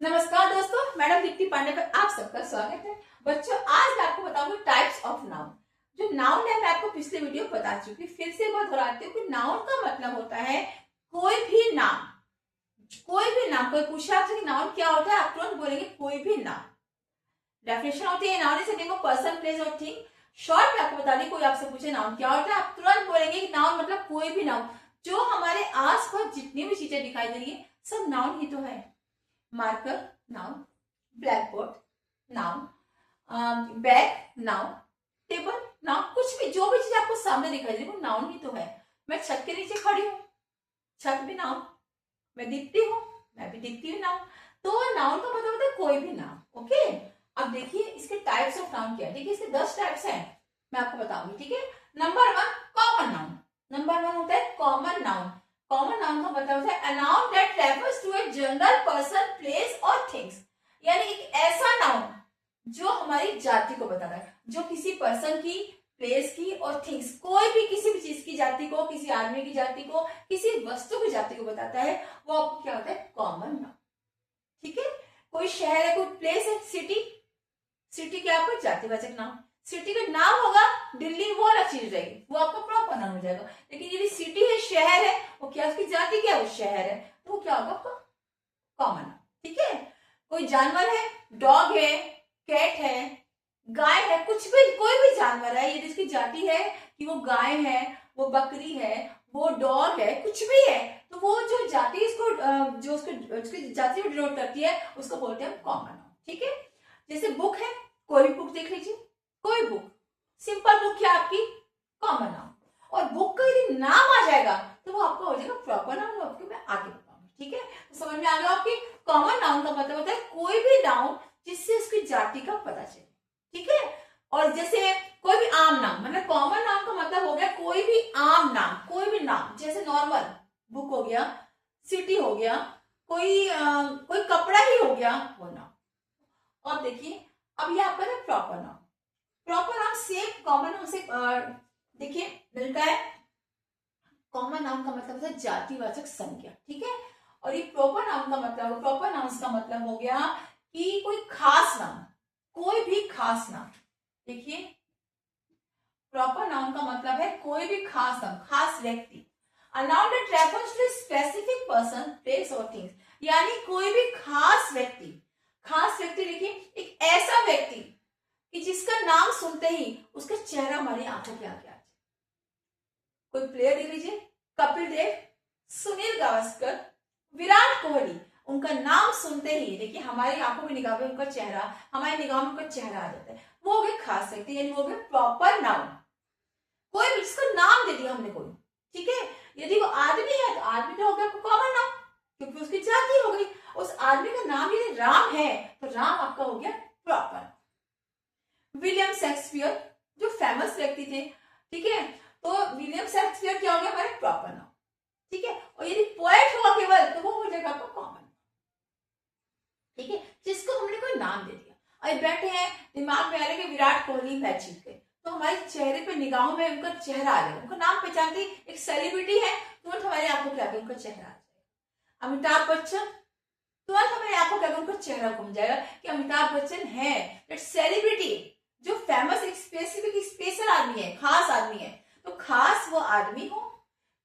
नमस्कार दोस्तों, मैडम दीप्ति पांडे पर आप सबका स्वागत है। बच्चों, आज मैं आपको बताऊंगी टाइप्स ऑफ नाउन। जो नाउन है मैं आपको पिछले वीडियो में बता चुकी, फिर से एक बार दोहराती हूँ कि नाउन का मतलब होता है कोई भी नाम। कोई भी नाम, कोई पूछा आपसे कि नाउन क्या होता है, आप तुरंत बोलेंगे कोई भी नाम। डेफिनेशन होती है noun is a name of person, place और थिंग। शॉर्ट में आपको बता दी, कोई आपसे पूछे नाउन क्या होता है, आप तुरंत बोलेंगे कि नाउन मतलब कोई भी नाउन। जो हमारे आसपास जितनी भी चीजें दिखाई दे रही है सब नाउन ही तो है। Marker noun, black board noun, bag noun, table noun, कुछ भी जो भी चीज आपको सामने दिखाई दे रही है वो नाउन ही तो है। मैं छत के नीचे खड़ी हूँ, छत भी नाउन। मैं दिखती हूँ, मैं भी दिखती हूँ, नाउन। तो नाउन का मतलब होता है कोई भी नाउन। ओके, अब देखिए इसके टाइप्स ऑफ नाउन क्या है। देखिए इसके 10 टाइप्स हैं, मैं आपको बताऊंगी। ठीक है, नंबर 1 कॉमन नाउन। नंबर 1 होता है कॉमन नाउन। कॉमन नाउन का मतलब होता है a noun that refers to a general person, place और थिंग्स। यानी एक ऐसा नाउन जो हमारी जाति को बताता है, जो किसी पर्सन की, प्लेस की और थिंग्स, कोई भी किसी भी चीज की जाति को, किसी आदमी की जाति को, किसी वस्तु की जाति को बताता है, वो आपको क्या होता है, कॉमन नाउन। ठीक है, कोई शहर है, कोई प्लेस है, सिटी। सिटी क्या है, आपका जातिवाचक नाम। सिटी का नाम होगा दिल्ली, वो अलग चीज रहेगी, वो आपका प्रॉपर नाम हो जाएगा। लेकिन यदि सिटी है, शहर है, वो क्या, उसकी जाति क्या है, वो शहर है, तो वो क्या होगा आपका कॉमन नाम। ठीक है, कोई जानवर है, डॉग है, कैट है, गाय है, कुछ भी, कोई भी जानवर है, यदि इसकी जाति है कि वो गाय है, वो बकरी है, वो डॉग है, कुछ भी है, तो वो जो जाति इसको जो उसकी जाति को डिनोट करती है उसको बोलते हैं कॉमन नाउन। ठीक है, जैसे बुक है, कोई भी बुक देख लीजिए, कोई बुक, सिंपल बुक क्या आपकी, कॉमन नाउन। और बुक का यदि नाम आ जाएगा तो वो आपका हो जाएगा प्रॉपर नाउन। आपको मैं आगे बताऊंगी। ठीक है, तो समझ में आ गया आपकी। कॉमन नाउन का मतलब होता है कोई भी नाउन जिससे उसकी जाति का पता चले। ठीक है, और जैसे कोई भी आम नाम, मतलब कॉमन नाउन का मतलब हो गया कोई भी आम नाम, कोई भी नाम, जैसे नॉर्मल बुक हो गया, सिटी हो गया, कोई कपड़ा ही हो गया, वो नाम। और देखिए अब ये आपका ना proper noun. Proper noun same common noun से देखिए मिलता है। कॉमन नाउन का मतलब है जातिवाचक संज्ञा। ठीक है, और ये प्रॉपर नाउन का मतलब, प्रॉपर नाउन का मतलब हो गया कि कोई खास नाम, कोई भी खास नाम। देखिए प्रॉपर नाउन का मतलब है कोई भी खास नाम, खास व्यक्ति। A noun that refers to a specific person, place or things। यानी कोई भी खास व्यक्ति। खास व्यक्ति देखिए एक ऐसा व्यक्ति कि जिसका नाम सुनते ही उसका चेहरा हमारी आंखों के आगे आ जाए। कोई प्लेयर देख लीजिए, कपिल देव, सुनील गावस्कर, विराट कोहली, उनका नाम सुनते ही देखिए हमारी आंखों की निगाह में उनका चेहरा, हमारी निगाह में उनका चेहरा आ जाता है। वो हो गए खास व्यक्ति, यानी वो हो गए प्रॉपर नाउन। कोई भी जिसका नाम दे दिया हमने कोई। ठीक है, यदि वो आदमी है तो आदमी तो हो गया कॉमन नाउन, क्योंकि उसकी जाति हो गई। उस आदमी का नाम यदि राम है तो राम आपका हो गया प्रॉपर। विलियम शेक्सपियर जो फेमस व्यक्ति थे, ठीक है, तो विलियम शेक्सपियर क्या हो गया हमारे प्रॉपर नाउन। ठीक है, और यदि पोएट हुआ केवल तो वो हो जाएगा आपका कॉमन। ठीक है, जिसको हमने कोई नाम दे दिया। और बैठे हैं, दिमाग में आ रहा है कि विराट कोहली मैच जीत गए, तो हमारे चेहरे पे निगाहों में उनका चेहरा आ जाएगा। उनका नाम पहचानती, एक सेलिब्रिटी है, तुरंत हमारी आंखों के आगे उनका चेहरा आ जाएगा। अमिताभ बच्चन, तुरंत हमारी आंखों के आगे उनका चेहरा घूम जाएगा कि अमिताभ बच्चन है, दैट सेलिब्रिटी, जो फेमस, एक स्पेसिफिक, स्पेशल आदमी है, खास आदमी है। तो खास वो आदमी हो,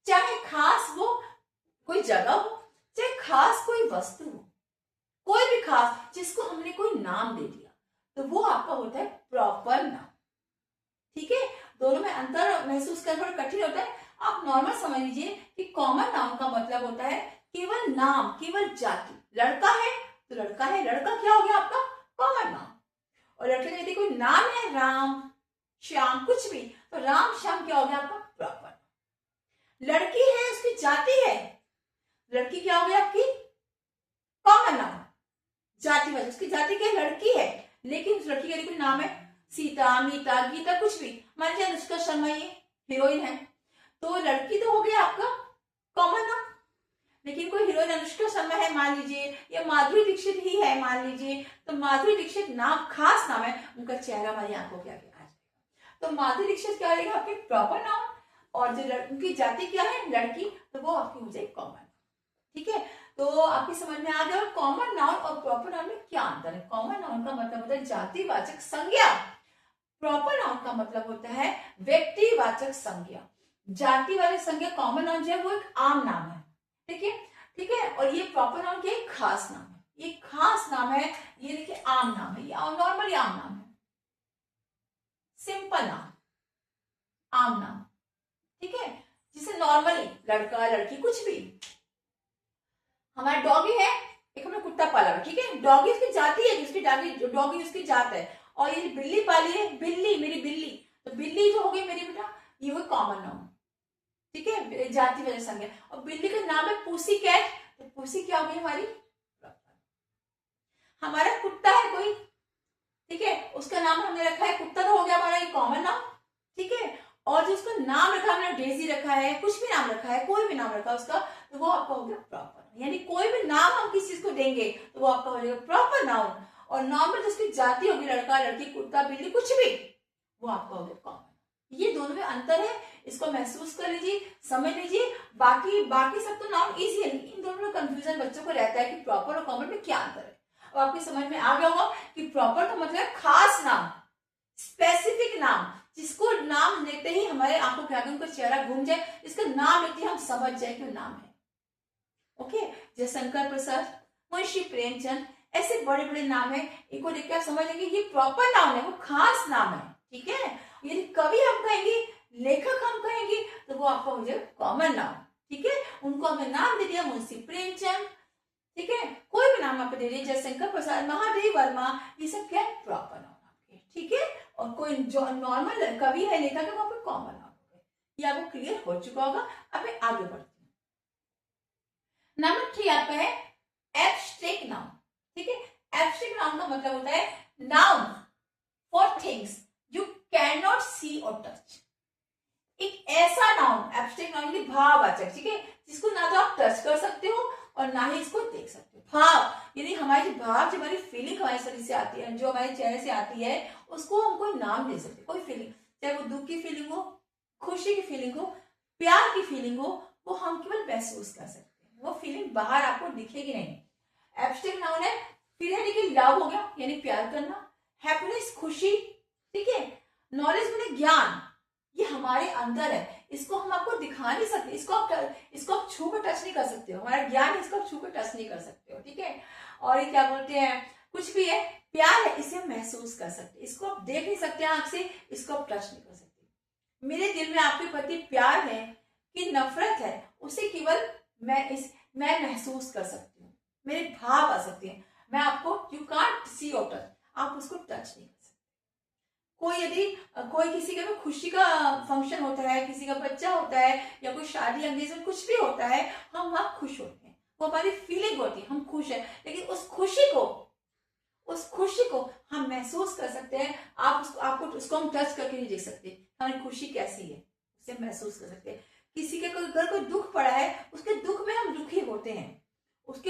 चाहे खास वो कोई जगह हो, चाहे खास कोई वस्तु हो, कोई भी खास जिसको हमने कोई नाम दे दिया तो वो आपका होता है प्रॉपर नाउन। ठीक है, दोनों में अंतर महसूस करना थोड़ा कठिन होता है। आप नॉर्मल समझ लीजिए कि कॉमन नाउन का मतलब होता है केवल नाम, केवल जाति। लड़का है तो लड़का है, लड़का क्या हो गया आपका कॉमन नाउन। और लड़के का यदि कोई नाम है, राम, श्याम, कुछ भी, तो राम, श्याम क्या हो गया आपका प्रॉपर। लड़की है, उसकी जाति है, लड़की क्या हो गई आपकी कॉमन नाउन, जाति वाली, उसकी जाति क्या है, लड़की है। लेकिन उस लड़की का कोई नाम है, सीता, मीता, गीता, कुछ भी, मान लीजिए अनुष्का शर्मा ये हीरोइन है, तो लड़की तो हो गया आपका कॉमन नाउन। लेकिन कोई हीरोइन अनुष्का शर्मा है मान लीजिए, या माधुरी दीक्षित ही है मान लीजिए, तो माधुरी दीक्षित नाम खास नाम है, उनका चेहरा हमारी आंखों के आगे आ जाएगा। तो माधुरी दीक्षित क्या रहेगा आपके प्रॉपर नाउन, और जो उनकी जाति क्या है लड़की, तो वो आपकी हो जाएगी कॉमन। ठीक है, तो आपकी समझ में आ गया कॉमन नाउन और प्रॉपर नाउन में क्या अंतर है। कॉमन नाउन का मतलब होता है जातिवाचक संज्ञा, प्रॉपर नाउन का मतलब होता है व्यक्तिवाचक संज्ञा। जातिवाचक संज्ञा कॉमन नाउन जो है वो एक आम नाम है, ठीक है, ठीक है। और ये प्रॉपर नाउन क्या है, खास नाम है, ये खास नाम है, ये देखिए आम नाम है, ये नॉर्मली आम नाम है, सिंपल नाम, आम नाम, ठीक है, जिसे नॉर्मली लड़का लड़की कुछ भी। हमारा डॉगी है, एक हमने कुत्ता पाला है, ठीक है, डॉगी उसकी जाति है, उसकी डॉगी उसकी जात है। और ये बिल्ली पाली है, बिल्ली मेरी बिल्ली, तो बिल्ली जो हो गई मेरी बेटा, ये वो कॉमन नाउन, ठीक है, जाति वजह संज्ञा। और बिल्ली का नाम है पूसी कैट, तो पूसी क्या हो गई हमारी। हमारा कुत्ता है कोई, ठीक है, उसका नाम हमने रखा है कुत्ता, तो हो गया हमारा ये कॉमन नाम, ठीक है। और जो उसका नाम रखा हमने डेजी रखा है, कुछ भी नाम रखा है, कोई भी नाम रखा है उसका, तो वो आपका हो गया प्रॉपर। यानी कोई भी नाम हम किसी चीज को देंगे तो वो आपका हो जाएगा प्रॉपर नाउन। और नॉर्मल जिसकी जाति होगी, लड़का लड़की कुत्ता बिल्ली कुछ भी, वो आपका हो गया कॉमन। ये दोनों में अंतर है, इसको महसूस कर लीजिए, समझ लीजिए। बाकी बाकी सब तो नाउन इजी है, इन दोनों में कंफ्यूजन बच्चों को रहता है कि प्रॉपर और कॉमन में क्या अंतर है। अब आपकी समझ में आ गया होगा कि प्रॉपर का मतलब खास नाम, स्पेसिफिक नाम, जिसको नाम लेते ही हमारे आंखों के आगे उनका चेहरा घूम जाए, इसका नाम लेते ही हम समझ जाए कि नाम है। ओके, जय शंकर प्रसाद, मुंशी प्रेमचंद, ऐसे बड़े बड़े नाम है, इनको देख के आप समझ लेंगे ये प्रॉपर नाम है, वो खास नाम है, ठीक है। यदि कवि हम कहेंगे, लेखक हम कहेंगे, तो वो आपका हो जाएगा कॉमन नाम, ठीक है। उनको हमने नाम दे दिया मुंशी प्रेमचंद, ठीक है, कोई भी नाम आप दे दीजिए, जय शंकर प्रसाद, महादेव वर्मा, ये सब क्या है प्रॉपर नाम आपके, ठीक है। और कोई जो नॉर्मल कवि है, लेखक है, वहां पे कॉमन नाम हो गए। ये आपको क्लियर हो चुका होगा। अब आगे बढ़ते हैं। नंबर 3 आपका है एब्स्ट्रैक्ट नाउन, ठीक है। एब्स्ट्रैक्ट नाउन का मतलब होता है noun for things you can not see और टच। एक ऐसा नाउन, एब्स्ट्रैक्ट नाउन की भाववाचक, ठीक है, जिसको ना तो आप टच कर सकते हो और ना ही इसको देख सकते हो। भाव यानी हमारी भाव, जो हमारी फीलिंग हमारे शरीर से आती है, जो हमारे चेहरे से आती है, उसको हम कोई नाम दे सकते, कोई फीलिंग, चाहे वो दुख की फीलिंग हो, खुशी की फीलिंग हो, प्यार की फीलिंग हो, वो हम केवल महसूस कर सकते हैं, वो फीलिंग बाहर आपको दिखेगी नहीं। एब्स्ट्रैक्ट नाउन है। फिर है देखिए लव हो गया, यानी प्यार करना, हैप्पीनेस खुशी, ठीक है, नॉलेज मैंने ज्ञान, ये हमारे अंदर है, इसको हम आपको दिखा नहीं सकते, इसको आप छू कर टच नहीं कर सकते हो, हमारा ज्ञान इसको आप छू कर टच नहीं कर सकते हो, ठीक है। और ये क्या बोलते हैं, कुछ भी है, प्यार है, इसे हम महसूस कर सकते, इसको आप देख नहीं सकते आंख से, इसको आप टच नहीं कर सकते। मेरे दिल में आपके प्रति प्यार है कि नफरत है, उसे केवल मैं महसूस कर सकती हूँ, मेरे भाव आ सकते हैं, मैं आपको यू कांट सी और टच, आप उसको टच नहीं कर सकते। कोई किसी के में खुशी का फंक्शन होता है, किसी का बच्चा होता है, या कोई शादी अंगेजमेंट कुछ भी होता है, हम वहां खुश होते हैं, वो हमारी फीलिंग होती है, हम खुश हैं, लेकिन उस खुशी को हम महसूस कर सकते हैं। आपको उसको हम टच करके नहीं देख सकते, हमारी खुशी कैसी है उसे महसूस कर सकते हैं। किसी के अगर कोई दुख पड़ा है, उसके दुख में हम दुखी होते हैं, उस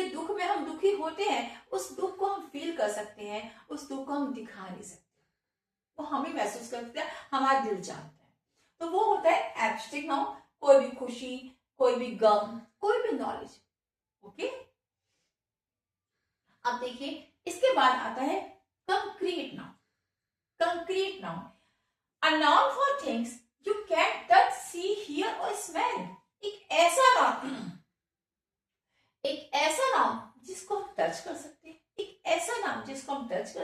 दुख को हम फील कर सकते हैं, उस दुख को हम दिखा नहीं सकते, वो हम ही महसूस करते हैं, हमारा दिल जानता है। तो वो होता है एब्स्ट्रैक्ट नाउन, कोई भी खुशी, कोई भी गम, कोई भी नॉलेज, ओके। अब देखिए इसके बाद आता है concrete noun. Concrete noun, a noun for things you can touch, see, hear और स्मेल। एक ऐसा नाउन जिसको हम टच कर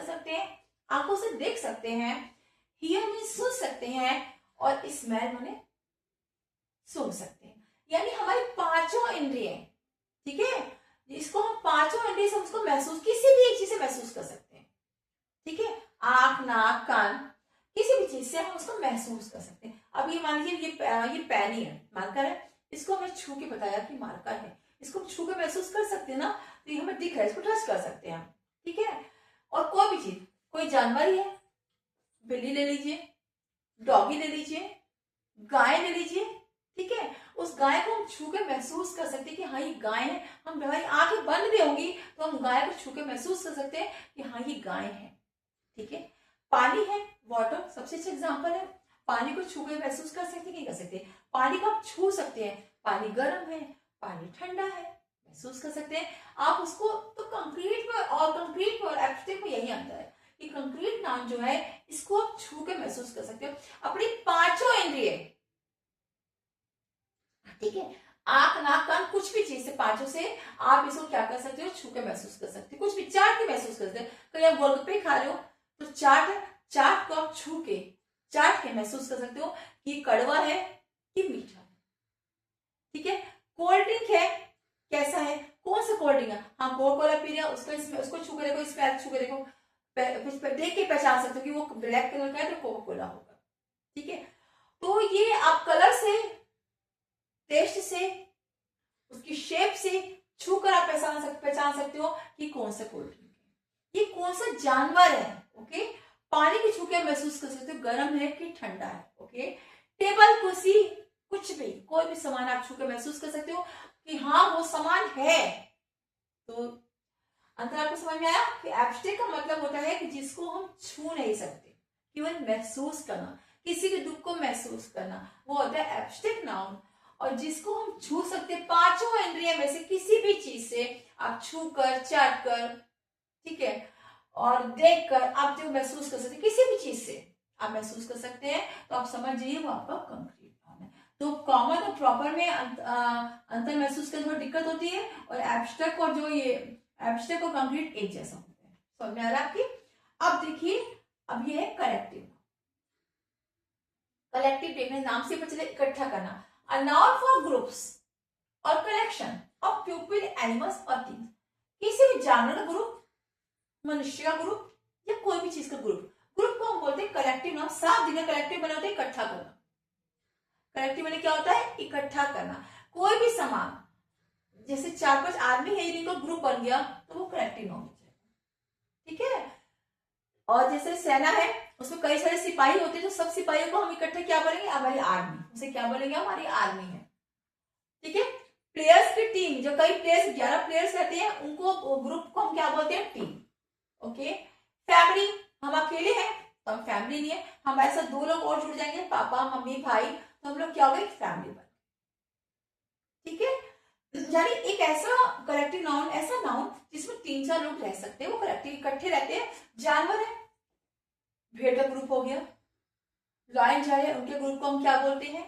सकते हैं, आंखों से देख सकते हैं, हियर में सुन सकते हैं, और स्मेल माने सूंघ सकते हैं। यानी हमारी पांचों इंद्रिय, ठीक है, इसको हम पांचों इंद्रिय से उसको महसूस, किसी भी एक चीज से महसूस कर सकते हैं, ठीक है, आंख नाक कान, किसी भी चीज से हम उसको महसूस कर सकते हैं। अब ये मान लीजिए ये पेन ही है, मार्कर है, इसको हमें छू के बताया कि मार्कर है, इसको छू के महसूस कर सकते हैं ना, तो ये हमें दिख रहा है, इसको टच कर सकते हैं हम, ठीक है। और कोई भी चीज, कोई जानवर ही है, बिल्ली ले लीजिए, डॉगी ले लीजिए, गाय ले लीजिए, ठीक है, उस गाय को हम छू के महसूस कर सकते हैं कि हाँ ये गाय है। हम हमारी आंखें बंद भी होंगी तो हम गाय को छू के महसूस कर सकते हैं कि हाँ ये गाय है, ठीक है। पानी है, वाटर सबसे अच्छा एग्जांपल है, पानी को छू के महसूस कर सकते, नहीं कर सकते, पानी को आप छू सकते हैं, पानी गर्म है, पानी ठंडा है, महसूस कर सकते हैं आप उसको। तो कंक्रीट में और एब्स्ट्रैक्ट में यही अंतर है कि कंक्रीट नाउन जो है इसको आप छू के महसूस कर सकते हो अपनी पांचों इंद्रिय, ठीक है, आंख नाक कान कुछ भी चीज से, पांचों से आप इसको क्या कर सकते हो, छू के महसूस कर सकते हो। कुछ भी चाट के महसूस कर सकते हो, कहीं आप गोलगप्पे खा रहे हो तो चाट को आप छू के चाट के महसूस कर सकते हो कि कड़वा है कि मीठा है, ठीक है। कोल्ड ड्रिंक है, कैसा है, कौन सा कोल्ड ड्रिंक है, हाँ कोका कोला पी रहे हो, उसको छू के देखो, स्मेल छू के देखो, देख के पहचान सकते हो कि वो ब्लैक कलर का है तो कोका कोला होगा, ठीक है। तो ये आप कलर से, टेस्ट से, उसकी शेप से छू कर आप पहचान सकते हो कि कौन सा कोल्ड ड्रिंक है, ये कौन सा जानवर है, ओके। पानी की छू के महसूस कर सकते हो गर्म है कि ठंडा है, ओके। टेबल कुर्सी कुछ भी, कोई भी सामान आप छू के महसूस कर सकते हो कि हाँ वो सामान है। तो अंतर आपको समझ में आया कि एब्स्ट्रैक्ट का मतलब होता है कि जिसको हम छू नहीं सकते, केवल महसूस करना, किसी के दुख को महसूस करना, वो होता है एब्स्ट्रैक्ट नाउन। और जिसको हम छू सकते, पांचों इंद्रियों में से किसी भी चीज से आप छू कर, चाट कर, ठीक है, और देख कर आप जो महसूस कर सकते, किसी भी चीज से आप महसूस कर सकते हैं, तो आप समझ जाइए वो आपका कंक्रीट नाउन है। तो कॉमन और प्रॉपर में अंतर महसूस करने में दिक्कत होती है, और एब्स्ट्रैक्ट और जो ये एब्स्ट्रैक्ट और कंक्रीट एक जैसा होता है। समझ में आ रहा है आपकी। अब देखिए, अब ये है कलेक्टिव। कलेक्टिव देखने नाम से पता चले इकट्ठा करना, a noun for groups or collection of people, animals or things। किसी भी जानवर का ग्रुप, मनुष्य का ग्रुप, या कोई भी चीज का ग्रुप, ग्रुप को हम बोलते हैं कलेक्टिव नाउन। साफ दिखा कलेक्टिव बने होते हैं इकट्ठा करना। कलेक्टिव मैंने क्या होता है, इकट्ठा करना। कोई भी सामान, जैसे 4-5 आदमी है, इनका ग्रुप बन गया तो वो कलेक्टिव नाउन हो जाएगा, ठीक है। और जैसे सेना है, उसमें कई सारे सिपाही होते हैं, तो सब सिपाहियों को हम इकट्ठे क्या बोलेंगे, हमारी आर्मी, उसे क्या बोलेंगे, हमारी आर्मी है, ठीक है। प्लेयर्स की टीम, जो कई प्लेयर्स 11 प्लेयर्स रहते हैं, उनको ग्रुप को हम क्या बोलते हैं, टीम, ओके। फैमिली, हम अकेले हैं तो हम फैमिली नहीं है, हम ऐसा 2 लोग और जुड़ जाएंगे, पापा मम्मी भाई, तो हम लोग क्या हो गए, फैमिली बन, ठीक है। यानी एक ऐसा कलेक्टिव नाउन, ऐसा नाउन जिसमें 3-4 लोग रह सकते हैं, वो कलेक्टिव इकट्ठे रहते हैं। जानवर है, भेड़ का ग्रुप हो गया, लॉयन जो है उनके ग्रुप को हम क्या बोलते हैं,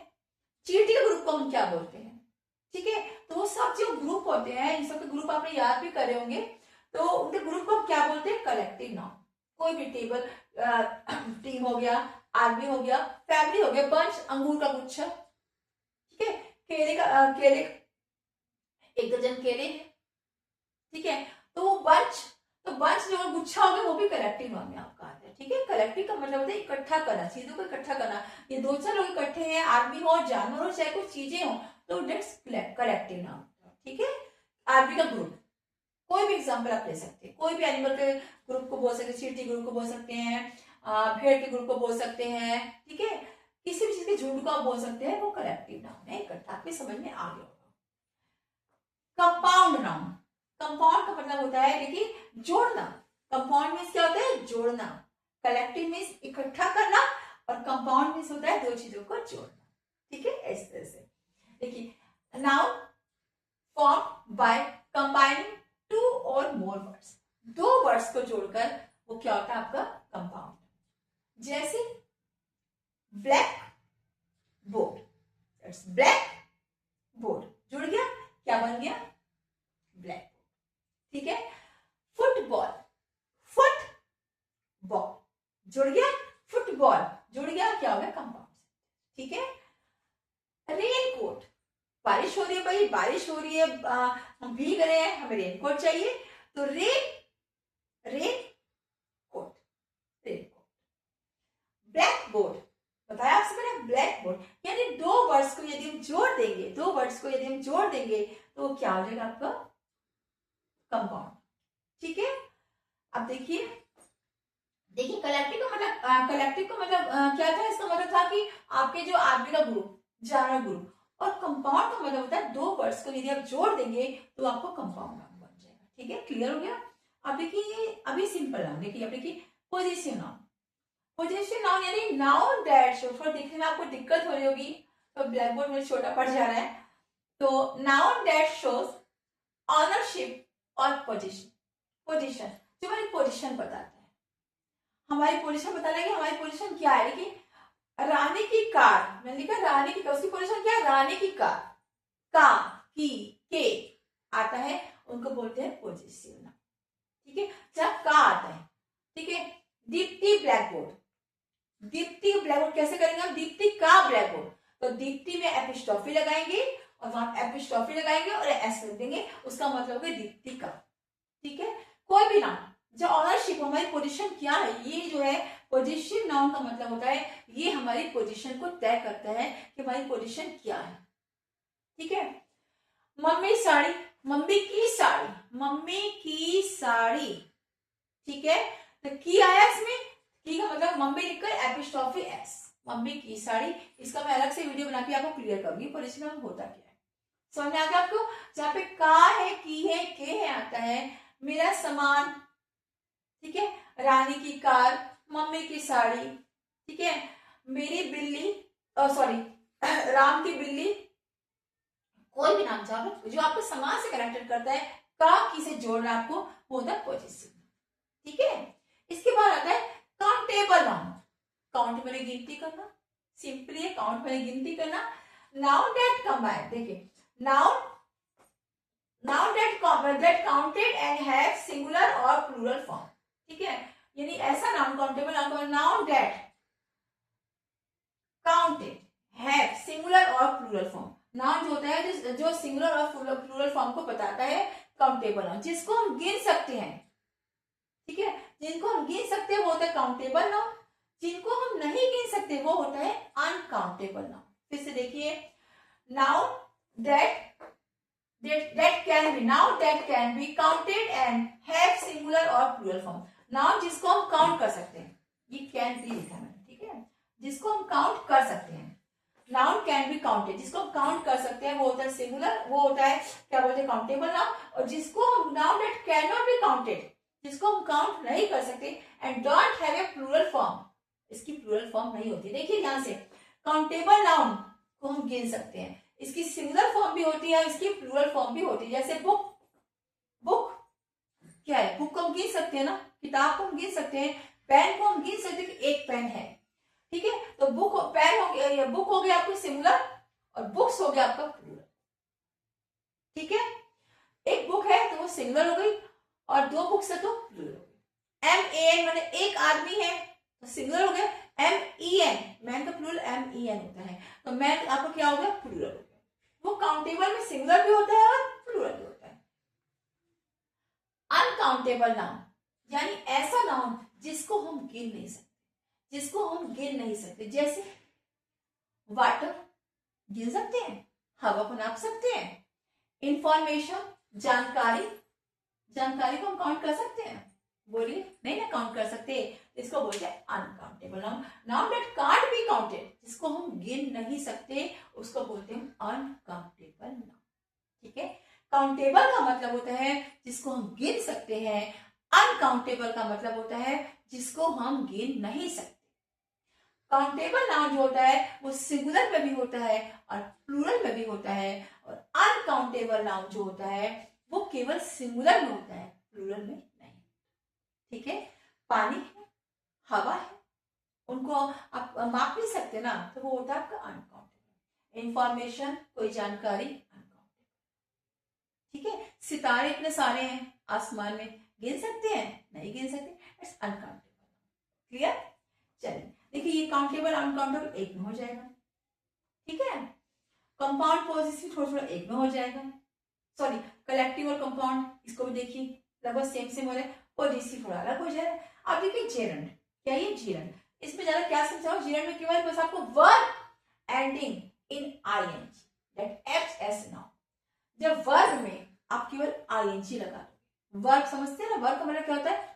चींटी के ग्रुप को हम क्या बोलते हैं, ठीक है। तो वो सब जो ग्रुप होते हैं, इन सबके ग्रुप आपने याद भी करे होंगे, तो उनके ग्रुप को हम क्या बोलते हैं, कलेक्टिव नाउन। कोई भी टेबल टीम हो गया, आदमी हो गया, फैमिली हो गया, बंच अंगूर का गुच्छा, ठीक है, केले 1 दर्जन केले, ठीक है। तो वो बंच जो गुच्छा हो गया, वो भी कलेक्टिव नाउन में आपका आता है, ठीक है। कलेक्टिव का मतलब होता है इकट्ठा करना, चीजों को इकट्ठा करना। ये 2-4 लोग इकट्ठे हैं, आदमी हो, जानवर हो, चाहे कुछ चीजें हो, तो डेट्स कलेक्टिव नाउन, ठीक है। आदमी का ग्रुप, कोई भी एग्जांपल आप ले सकते हैं, कोई भी एनिमल के ग्रुप को बोल सकते हैं, चींटी ग्रुप को बोल सकते हैं, भेड़ के ग्रुप को बोल सकते हैं, ठीक है। किसी भी चीज के झुंड को आप बोल सकते हैं, वो कलेक्टिव नाउन है, इकट्ठा। आपके समझ में आ गया होगा। कंपाउंड नाउन, कंपाउंड का मतलब होता है, देखिए, जोड़ना। कंपाउंड मीन्स क्या होता है, जोड़ना। कलेक्टिव मीन्स इकट्ठा करना, और कंपाउंड मीन्स होता है 2 चीजों को जोड़ना, ठीक है। इस तरह से देखिए, नाउन फॉर्म बाय कंबाइनिंग 2 और मोर वर्ड्स, 2 वर्ड्स को जोड़कर वो क्या होता है, आपका कंपाउंड। जैसे ब्लैक बोर्ड, ब्लैक बोर्ड जुड़ गया, क्या बन गया, ब्लैक, ठीक है। फुटबॉल, फुटबॉल जुड़ गया, फुटबॉल जुड़ गया, क्या हो गया, कंपाउंड, ठीक है। रेनकोट, बारिश हो रही है भाई, बारिश हो रही है, हम भीग रहे हैं, हमें रेनकोट चाहिए, तो रेनकोट। ब्लैक बोर्ड, बताया आपसे मैंने, ब्लैक बोर्ड। यानी 2 वर्ड्स को यदि हम जोड़ देंगे, 2 वर्ड्स को यदि हम जोड़ देंगे, तो क्या हो जाएगा आपका, कंपाउंड, ठीक है। अब देखिए कलेक्टिव का मतलब क्या था, इसका मतलब था कि आपके जो आदमी का ग्रुप, जानवर ग्रुप, और कंपाउंड का मतलब होता है 2 वर्ड्स को यदि आप जोड़ देंगे तो आपको कंपाउंड नाउन बन जाएगा, ठीक है। क्लियर हो गया। अब देखिए, अभी सिंपल नाउन देखिए, अब देखिए पोजेसिव नाउन। पोजेसिव नाउन यानी नाउन दैट शो, थोड़ा देखने में आपको दिक्कत हो रही होगी, तो ब्लैक बोर्ड में छोटा पड़ जा रहा है, तो नाउन दैट शोज ऑनरशिप और पोजीशन। पोजीशन जो हमारी पोजीशन बताता है, हमारी पोजीशन बताना है कि हमारी पोजीशन क्या है। देखिए रानी की कार, मैंने लिखा रानी की कार, उसकी पोजीशन क्या है, रानी की कार, का की के आता है, उनको बोलते हैं पोजीशन। ठीक है, जब का आता है, ठीक है। Deepti black board, Deepti black board कैसे करेंगे हम, दीप्ति का ब्लैक बोर्ड, तो दीप्ति में एपिस्ट्रॉफी लगाएंगे और वहां एपिस्ट्रॉफी लगाएंगे और एस लिख देंगे, उसका मतलब है दीप्ति का। ठीक है, कोई भी नाम जो ऑनरशिप, हमारी पोजीशन क्या है, ये जो है पोजीशन नाउन का मतलब होता है ये हमारी पोजीशन को तय करता है कि हमारी पोजीशन क्या है। ठीक है, मम्मी साड़ी, मम्मी की साड़ी, मम्मी की साड़ी। ठीक है, तो की आया इसमें, की का मतलब मम्मी लिखकर एपिस्ट्रॉफी एस, मम्मी की साड़ी। इसका मैं अलग से वीडियो बना के आपको क्लियर करूंगी पोजीशन नाउन होता क्या है, समझ में आ गया आपको। जहाँ पे का है, की है, के है आता है मेरा सामान, ठीक है, रानी की कार, मम्मी की साड़ी, ठीक है, मेरी बिल्ली, सॉरी राम की बिल्ली, कोई भी नाम चाहो जो आपको सामान से कनेक्टेड करता है, का की से जोड़ना आपको, वो होता है पोजीशन। ठीक है, इसके बाद आता है काउंटेबल नाउन। काउंट मैंने गिनती करना, सिंपली है काउंट मैंने गिनती करना। नाउन दैट कंबाइन, देखिए noun that counted and have singular और प्लूरल फॉर्म। ठीक है, यानी ऐसा noun, countable noun that counted have singular और प्लूरल फॉर्म। नाउन जो होता है जो सिंगुलर और प्लूरल फॉर्म को बताता है, काउंटेबल नाउन, जिसको हम गिन सकते हैं। ठीक है, जिनको हम गिन सकते हैं वो होता है काउंटेबल नाउन, जिनको हम नहीं गिन सकते वो होता है अनकाउंटेबल नाउन। फिर से देखिए, noun that can be counted and have singular और प्लूरल फॉर्म। नाउन जिसको हम काउंट कर सकते हैं, ये कैन बी लिखा मैंने, ठीक है, जिसको हम काउंट कर सकते हैं। नाउन कैन बी काउंटेड, जिसको हम काउंट कर सकते हैं वो होता है सिंगुलर, वो होता है क्या बोलते हैं काउंटेबल नाउन। और जिसको हम noun that can not be counted, जिसको हम काउंट नहीं कर सकते and don't have a plural form, इसकी प्लूरल फॉर्म नहीं होती। देखिए ध्यान से, काउंटेबल नाउन को हम गिन सकते हैं, इसकी सिंगुलर फॉर्म भी होती है, इसकी प्लूरल फॉर्म भी होती है। जैसे बुक, बुक क्या है, बुक को हम गिन सकते हैं ना, किताब को हम गिन सकते हैं, पेन को हम गिन सकते हैं कि एक पेन है। ठीक है, तो बुक पेन हो गया, बुक हो गया आपकी सिंगुलर और बुक्स हो गया आपका प्लूरल। ठीक है, एक बुक है तो वो सिंगुलर हो गई और दो बुक्स है तो प्लूरल हो गई। MAN माने एक आदमी है तो सिंगुलर हो गया, MEN मैन का प्लूरल MEN होता है, तो मैन आपका क्या हो गया, प्लूरल हो गया। वो काउंटेबल में सिंगुलर भी होता है और प्लूरल भी होता है। अनकाउंटेबल नाउन यानी ऐसा नाउन जिसको हम गिन नहीं सकते, जिसको हम गिन नहीं सकते। जैसे वाटर गिन सकते हैं, हवा को नाप सकते हैं, इंफॉर्मेशन जानकारी, जानकारी को हम काउंट कर सकते हैं, बोलिए नहीं ना काउंट कर सकते, इसको बोलते हैं uncountable noun. Noun that can't be counted, जिसको हम गिन नहीं सकते उसको बोलते हैं अनकाउंटेबल नाउन। ठीक है, काउंटेबल का मतलब होता है जिसको हम गिन सकते हैं, अनकाउंटेबल का मतलब होता है जिसको हम गिन नहीं सकते। काउंटेबल नाउन जो होता है वो सिंगुलर में भी होता है और प्लूरल में भी होता है, और अनकाउंटेबल नाउन जो होता है वो केवल सिंगुलर में होता है, प्लूरल में नहीं। ठीक है, पानी है, हवा है, उनको आप माप नहीं सकते ना, तो वो होता है आपका अनकाउंटेबल। इंफॉर्मेशन कोई जानकारी अनकाउंटेबल। ठीक है, सितारे इतने सारे हैं आसमान में, गिन सकते हैं, नहीं गिन सकते, इट्स अनकाउंटेबल। क्लियर, चलिए देखिए ये काउंटेबल अनकाउंटेबल एक में हो जाएगा। ठीक है, कंपाउंड पॉजिटिव थोड़ा थोड़ा एक में हो जाएगा, सॉरी कलेक्टिव और कंपाउंड, इसको भी देखिए लगभग सेम सेम हो रहा है, पॉजिटिव थोड़ा अलग हो जाएगा। अब देखिए जेरंड, क्या ये जेरंड, इसमें ज्यादा क्या समझाओ, जेरंड में केवल बस आपको verb ending in ing that acts as noun. जब वर्ब में आप केवल ing लगा दो, वर्ब समझते हैं ना, वर्ब का मतलब क्या होता है,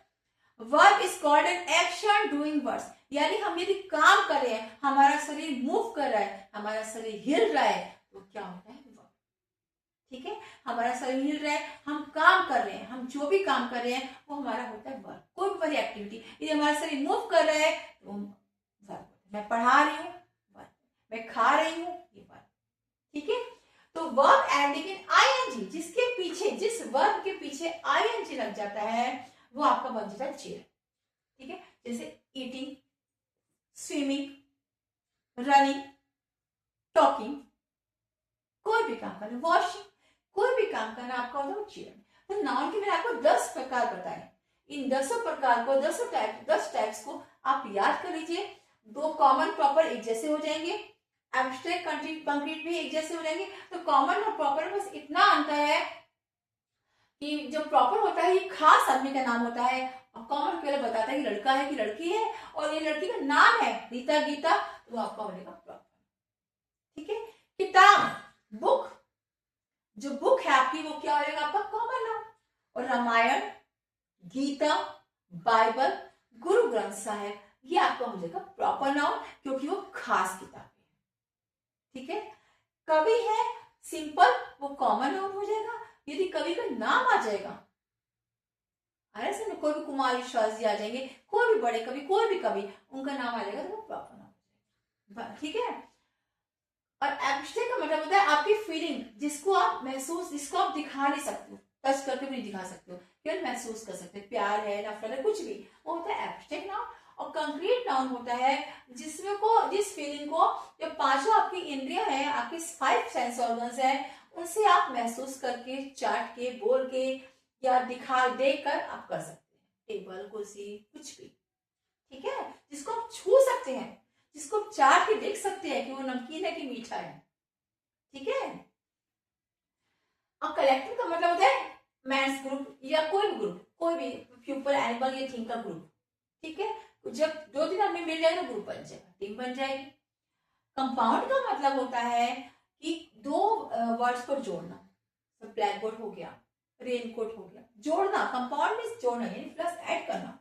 verb is called an action doing words, यानी हम यदि काम कर रहे हैं, हमारा शरीर मूव कर रहा है, हमारा शरीर हिल रहा है, तो क्या होता है वर्ब। ठीक है, हमारा शरीर हिल रहा है, हम काम कर रहे हैं, हम जो भी काम कर रहे हैं वो हमारा होता है वर्ब। कोई भी हमारी एक्टिविटी, यदि हमारा शरीर मूव कर रहा है तो वर्ब। मैं पढ़ा रही हूँ वर्ब, मैं खा रही हूँ ये वर्ब। ठीक है, तो वर्ब एंडिंग इन आईएनजी, जिसके पीछे, जिस वर्ब के पीछे आईएनजी लग जाता है वो आपका बन जाता है चेयर। ठीक है, जैसे ईटिंग, स्विमिंग, रनिंग, टॉकिंग, कोई भी काम करना, वॉशिंग, कोई भी काम करना आपका होता है चेयर। तो नाउन के मैंने आपको 10 प्रकार बताए। इन 10 प्रकार को, 10 टाइप्स को आप याद कर लीजिए। 2 कॉमन प्रॉपर एक जैसे हो जाएंगे, एब्स्ट्रैक्ट कंक्रीट भी एक जैसे हो जाएंगे। तो कॉमन और प्रॉपर में बस इतना अंतर है कि जो प्रॉपर होता है ये खास आदमी का नाम होता है, और कॉमन केवल बताता है कि लड़का है कि लड़की है, और ये लड़की का नाम है रीता, गीता, तो वो आपका हो जाएगा प्रॉपर। ठीक है, किताब, बुक, जो बुक है आपकी वो क्या हो जाएगा आपका कॉमन नाम। और रामायण, गीता, बाइबल, गुरु ग्रंथ साहिब, ये आपका हो जाएगा प्रॉपर नाउन, क्योंकि वो खास किताब है। ठीक है, कवि है सिंपल, वो कॉमन नाउन हो जाएगा। यदि कवि का नाम आ जाएगा, ऐसे में कोई भी कुमार विश्वास जी आ जाएंगे, कोई भी बड़े कवि, कोई भी कवि, उनका नाम आ जाएगा तो वो प्रॉपर नाउन हो जाएगा। ठीक है, और एब्स्ट्रैक्ट का मतलब होता है आपकी फीलिंग, जिसको आप महसूस, जिसको आप दिखा नहीं सकते हो, टच करके भी नहीं दिखा सकते हो, केवल महसूस कर सकते हो, प्यार है, नफरत है, कुछ भी, वो होता है एब्स्ट्रैक्ट नाउन। और कंक्रीट नाउन होता है जिसमें को, जिस फीलिंग को, जो 5 आपकी इंद्रियां हैं, आपके 5 सेंस ऑर्गन्स हैं, उनसे आप महसूस करके, चाट के, बोल के या दिखा, देख कर आप कर सकते हैं। टेबल, कुर्सी, कुछ भी। ठीक है, जिसको आप छू सकते हैं, जिसको आप चाट के देख सकते हैं कि वो नमकीन है कि मीठा है। ठीक है, और कलेक्टिव का मतलब होता है मैंस ग्रुप या कोई भी ग्रुप, कोई भी पीपल, एनिमल या थिंग का ग्रुप। ठीक है, जब 2-3 आदमी मिल जाएगा तो ग्रुप बन जाएगा, टीम बन जाएगी। कंपाउंड का मतलब होता है कि 2 वर्ड्स को जोड़ना। तो ब्लैक बोर्ड हो गया, रेनकोट हो गया, जोड़ना। कंपाउंड मीन्स जोड़ना, यानी प्लस ऐड करना।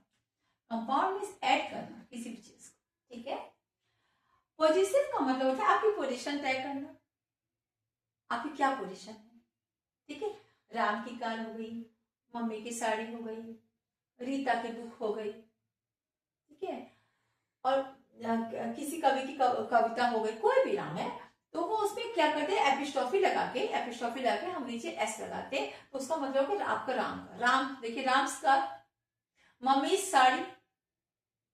कंपाउंड मीन्स ऐड करना किसी भी चीज को। ठीक है, पोजीशन का मतलब होता है आपकी पोजीशन तय करना, आपकी क्या पोजीशन है। ठीक है, राम की कार हो गई, मम्मी की साड़ी हो गई, रीता की बुक हो गई। ठीक है, और किसी कवि की कविता हो गई, कोई भी नाम है, तो वो उसमें क्या करते हैं, एपिस्ट्रॉफी लगा के हम नीचे एस लगाते हैं, तो उसका मतलब है आपका राम का, राम देखिए, राम का, मम्मी साड़ी।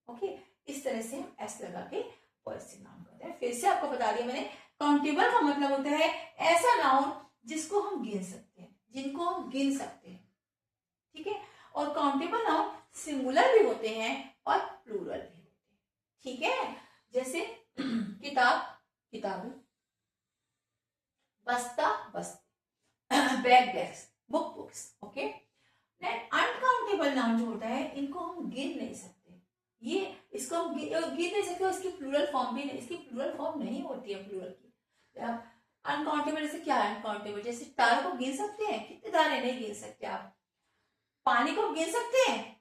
ओके, इस तरह से हम एस लगा के पॉइसन नाम करते हैं। फिर से आपको बता दिया मैंने, काउंटेबल का मतलब होता है ऐसा नाउन जिसको हम गिन सकते हैं, जिनको हम गिन सकते हैं। ठीक है, और काउंटेबल नाउन सिंगुलर भी होते हैं और प्लूरल भी होते हैं। ठीक है, जैसे किताब, किताबें, बस्ता, बस्ते, bag, bags, book, books. Okay, uncountable noun जो होता है, इनको हम गिन नहीं सकते, ये इसको हम गिन नहीं सकते, इसकी प्लूरल फॉर्म भी नहीं, इसकी प्लूरल फॉर्म नहीं होती है प्लूरल की। अनकाउंटेबल जैसे क्या है, अनकाउंटेबल जैसे तारों को गिन सकते हैं, कितने तारे, नहीं गिन सकते आप। पानी को गिन सकते हैं,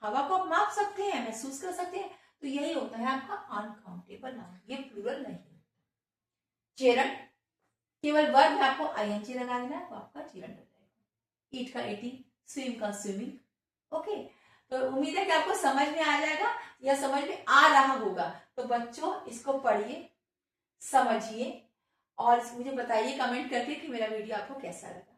हवा को आप माप सकते हैं, महसूस कर सकते हैं, तो यही होता है आपका अनकाउंटेबल नाउन, ये प्लूरल नहीं। चेरन, केवल वर्ब में आपको आईएनजी लगा देना है तो आपका चेरन हो जाएगा। ईट का ईटिंग, स्विम का स्विमिंग। ओके, तो उम्मीद है कि आपको समझ में आ जाएगा या समझ में आ रहा होगा। तो बच्चों इसको पढ़िए, समझिए और मुझे बताइए कमेंट करके कि मेरा वीडियो आपको कैसा लगा।